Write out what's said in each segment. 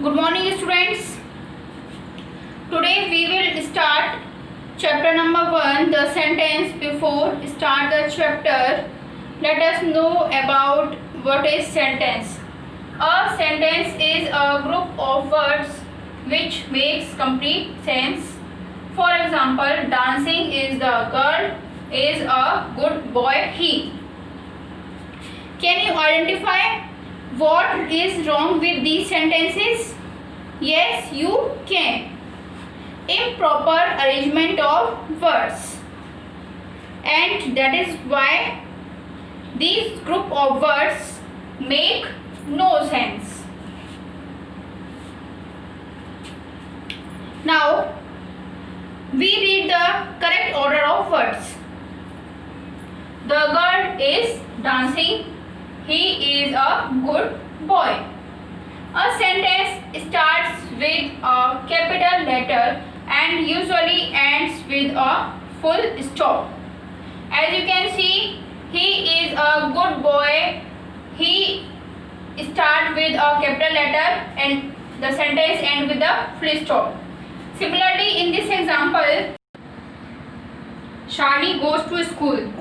Good morning, students. Today we will start chapter number 1, the sentence. Before start the chapter, let us know about what is sentence. A sentence is a group of words which makes complete sense. For example, dancing is the girl, is a good boy, he. Can you identify what is wrong with these sentences? Yes, you can. Improper arrangement of words, and that is why these group of words make no sense. Now we read the correct order of words. The girl is dancing, he is a good boy. A sentence starts with a capital letter and usually ends with a full stop. As you can see, he is a good boy. He starts with a capital letter and the sentence ends with a full stop. Similarly, in this example, Shani goes to school.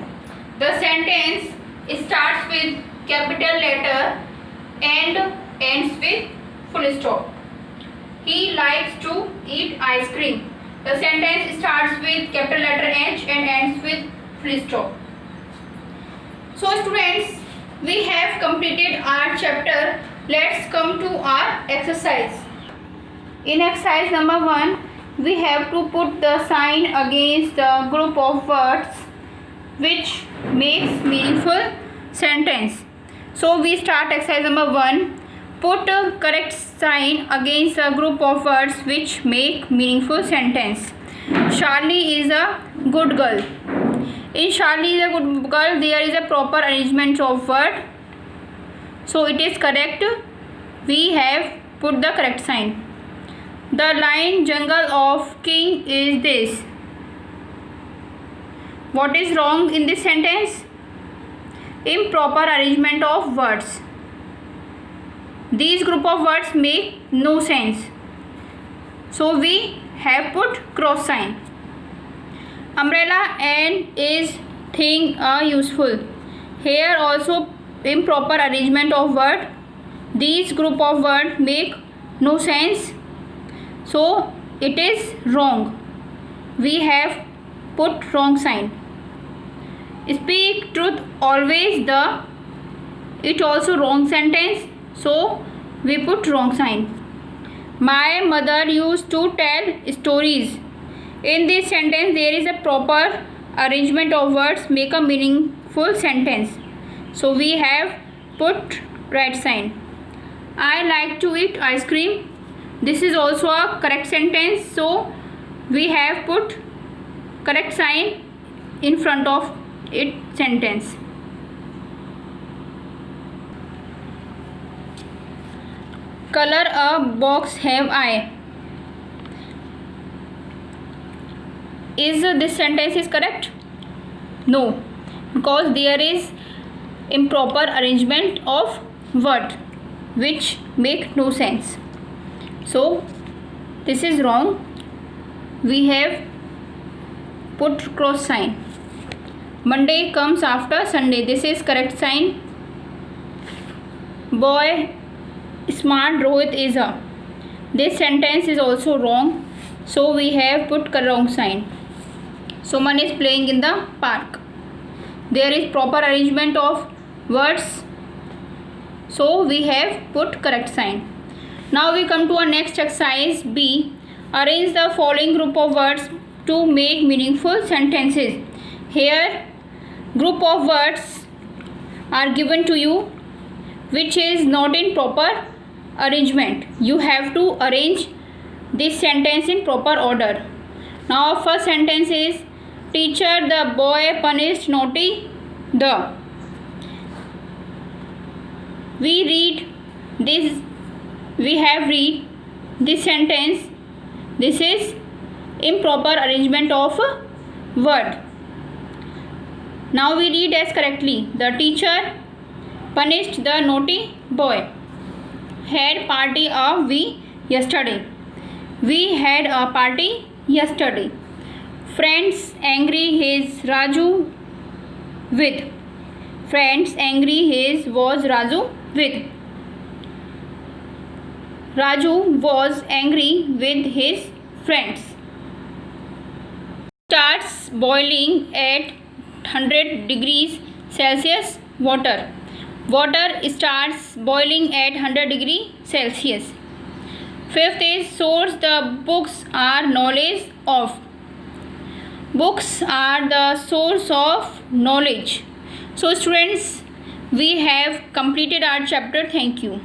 The sentence starts with capital letter and ends with full stop. He likes to eat ice cream. The sentence starts with capital letter H and ends with full stop. So students, we have completed our chapter. Let's come to our exercise. In exercise number 1, we have to put the sign against the group of words which makes meaningful sentence. So we start exercise number 1. Put a correct sign against a group of words which make meaningful sentence. Charlie is a good girl. In Charlie is a good girl, there is a proper arrangement of word. So it is correct. We have put the correct sign. The line jungle of king is this. What is wrong in this sentence? Improper arrangement of words. These group of words make no sense. So we have put cross sign. Umbrella and is thing are useful. Here also improper arrangement of word. These group of words make no sense. So it is wrong. We have put wrong sign. Speak truth always the. It also wrong sentence. So we put wrong sign. My mother used to tell stories. In this sentence there is a proper arrangement of words make a meaningful sentence. So we have put right sign. I like to eat ice cream. This is also a correct sentence. So we have put correct sign in front of it sentence. Color a box have I. Is this sentence is correct? No, because there is improper arrangement of word which make no sense. So this is wrong. We have put cross sign. Monday comes after Sunday. This is correct sign. Boy smart Rohit is a. This sentence is also wrong. So we have put wrong sign. Suman is playing in the park. There is proper arrangement of words. So we have put correct sign. Now we come to our next exercise B. Arrange the following group of words to make meaningful sentences. Here group of words are given to you which is not in proper arrangement. You have to arrange this sentence in proper order. Now first sentence is teacher the boy punished naughty the. We have read this sentence. This is improper arrangement of word. Now we read as correctly. The teacher punished the naughty boy. Had party of we yesterday. We had a party yesterday. Friends angry his Raju with. Friends angry his was Raju with. Raju was angry with his friends. Starts boiling at 100 degrees Celsius water. Water starts boiling at 100 degrees Celsius. Fifth is source. The books are knowledge of. Books are the source of knowledge. So students, we have completed our chapter. Thank you.